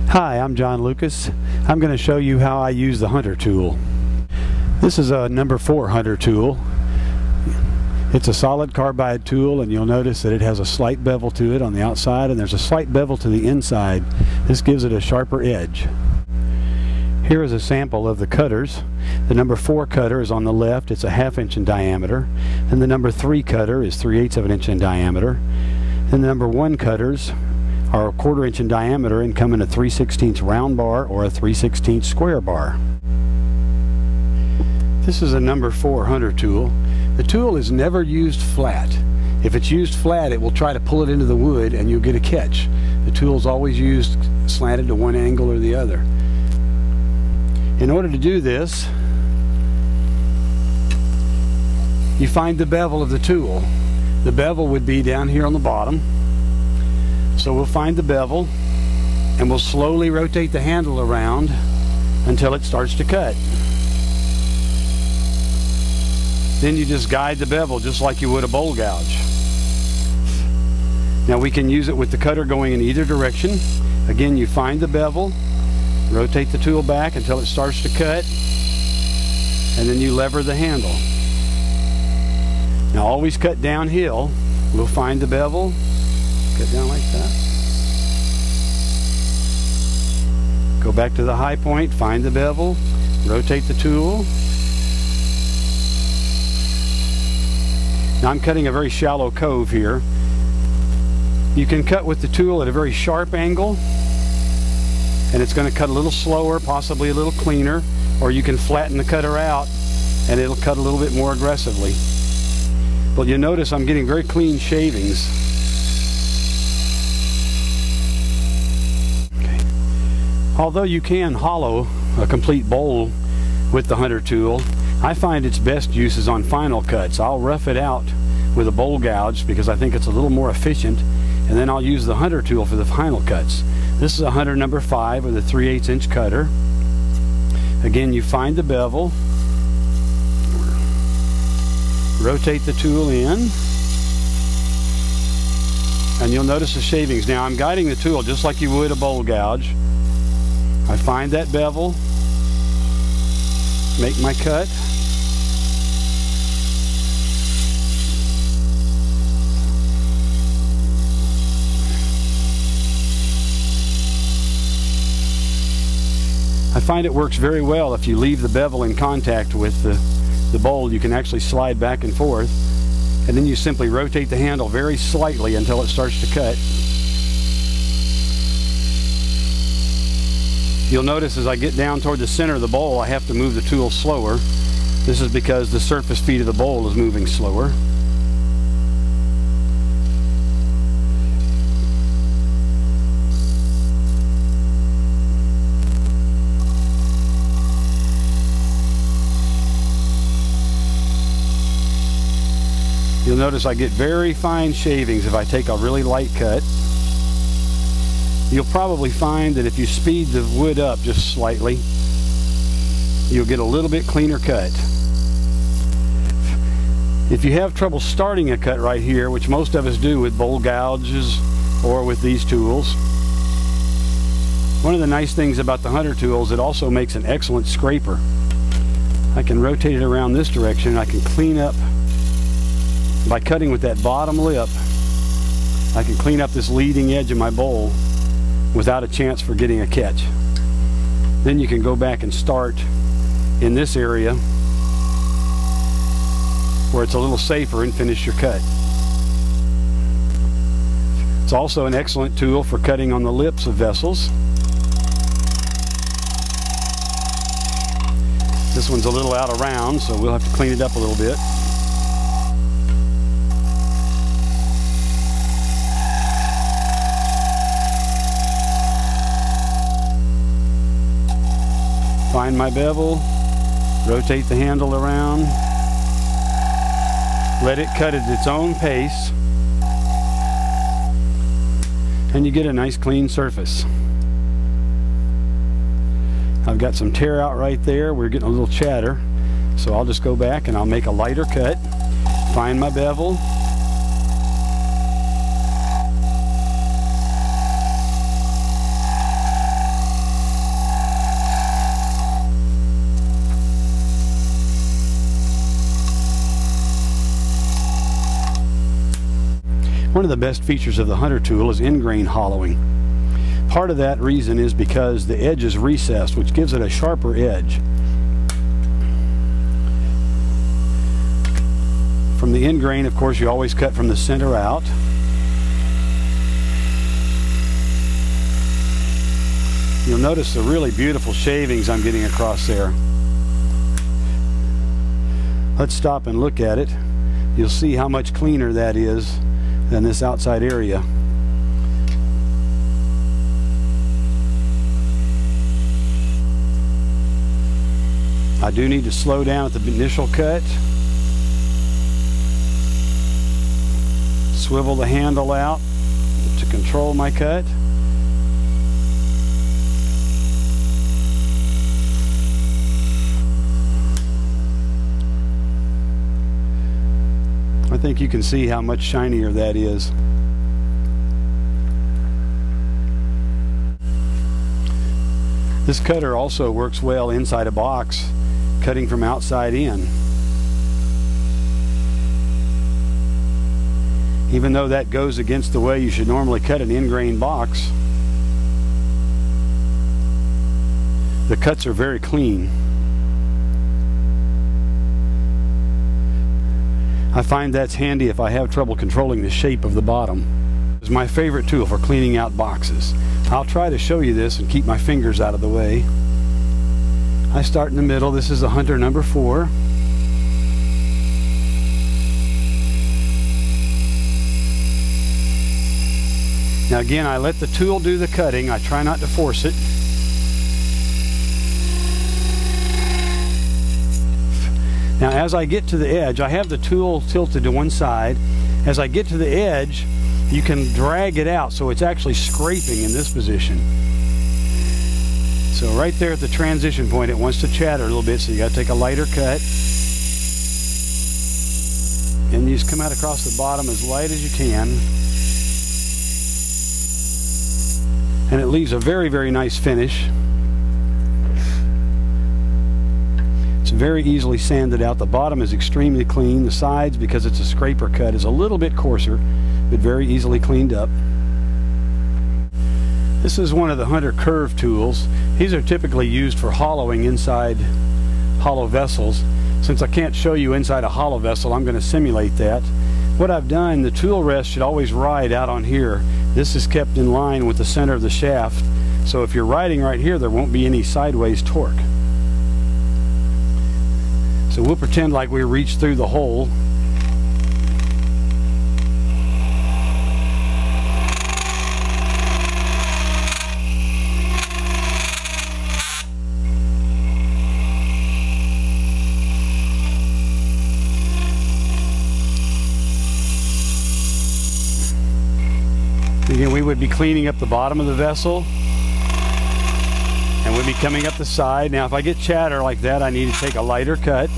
Hi, I'm John Lucas. I'm going to show you how I use the hunter tool. This is a number 4 hunter tool. It's a solid carbide tool, and you'll notice that it has a slight bevel to it on the outside, and there's a slight bevel to the inside. This gives it a sharper edge. Here is a sample of the cutters. The number 4 cutter is on the left. It's a 1/2 inch in diameter. And the number 3 cutter is 3/8 of an inch in diameter. And the number 1 cutters are a 1/4 inch in diameter and come in a 3/16 round bar or a 3/16 square bar. This is a number 4 hunter tool. The tool is never used flat. If it's used flat, it will try to pull it into the wood and you'll get a catch. The tool is always used slanted to one angle or the other. In order to do this, you find the bevel of the tool. The bevel would be down here on the bottom. So we'll find the bevel and we'll slowly rotate the handle around until it starts to cut. Then you just guide the bevel just like you would a bowl gouge. Now we can use it with the cutter going in either direction. Again, you find the bevel, rotate the tool back until it starts to cut, and then you lever the handle. Now always cut downhill. We'll find the bevel, cut down like that. Go back to the high point, find the bevel, rotate the tool. Now I'm cutting a very shallow cove here. You can cut with the tool at a very sharp angle, and it's going to cut a little slower, possibly a little cleaner, or you can flatten the cutter out and it'll cut a little bit more aggressively. But you'll notice I'm getting very clean shavings. Okay. Although you can hollow a complete bowl with the hunter tool, I find its best use is on final cuts. I'll rough it out with a bowl gouge because I think it's a little more efficient, and then I'll use the hunter tool for the final cuts. This is a hunter number 5 with a 3/8 inch cutter. Again, you find the bevel, rotate the tool in, and you'll notice the shavings. Now I'm guiding the tool just like you would a bowl gouge. I find that bevel, make my cut. I find it works very well if you leave the bevel in contact with the bowl. You can actually slide back and forth, and then you simply rotate the handle very slightly until it starts to cut. You'll notice as I get down toward the center of the bowl, I have to move the tool slower. This is because the surface feet of the bowl is moving slower. You'll notice I get very fine shavings if I take a really light cut. You'll probably find that if you speed the wood up just slightly, you'll get a little bit cleaner cut. If you have trouble starting a cut right here, which most of us do with bowl gouges or with these tools, one of the nice things about the hunter tool is it also makes an excellent scraper. I can rotate it around this direction and I can clean up. By cutting with that bottom lip, I can clean up this leading edge of my bowl without a chance for getting a catch. Then you can go back and start in this area where it's a little safer and finish your cut. It's also an excellent tool for cutting on the lips of vessels. This one's a little out of round, so we'll have to clean it up a little bit. Find my bevel, rotate the handle around, let it cut at its own pace, and you get a nice clean surface. I've got some tear out right there. We're getting a little chatter, so I'll just go back and I'll make a lighter cut, find my bevel, One of the best features of the Hunter tool is in-grain hollowing. Part of that reason is because the edge is recessed, which gives it a sharper edge. From the end grain, of course, you always cut from the center out. You'll notice the really beautiful shavings I'm getting across there. Let's stop and look at it. You'll see how much cleaner that is than this outside area. I do need to slow down at the initial cut. Swivel the handle out to control my cut. I think you can see how much shinier that is. This cutter also works well inside a box, cutting from outside in. Even though that goes against the way you should normally cut an in-grain box, the cuts are very clean. I find that's handy if I have trouble controlling the shape of the bottom. It's my favorite tool for cleaning out boxes. I'll try to show you this and keep my fingers out of the way. I start in the middle. This is a Hunter number 4. Now again, I let the tool do the cutting. I try not to force it. Now as I get to the edge, I have the tool tilted to one side. As I get to the edge, you can drag it out so it's actually scraping in this position. So right there at the transition point, it wants to chatter a little bit, so you got to take a lighter cut. And you just come out across the bottom as light as you can. And it leaves a very, very nice finish. It's very easily sanded out. The bottom is extremely clean. The sides, because it's a scraper cut, is a little bit coarser, but very easily cleaned up. This is one of the Hunter curve tools. These are typically used for hollowing inside hollow vessels. Since I can't show you inside a hollow vessel, I'm going to simulate that. What I've done, the tool rest should always ride out on here. This is kept in line with the center of the shaft. So if you're riding right here, there won't be any sideways torque. So we'll pretend like we reached through the hole. Again, we would be cleaning up the bottom of the vessel, and we'd be coming up the side. Now if I get chatter like that, I need to take a lighter cut.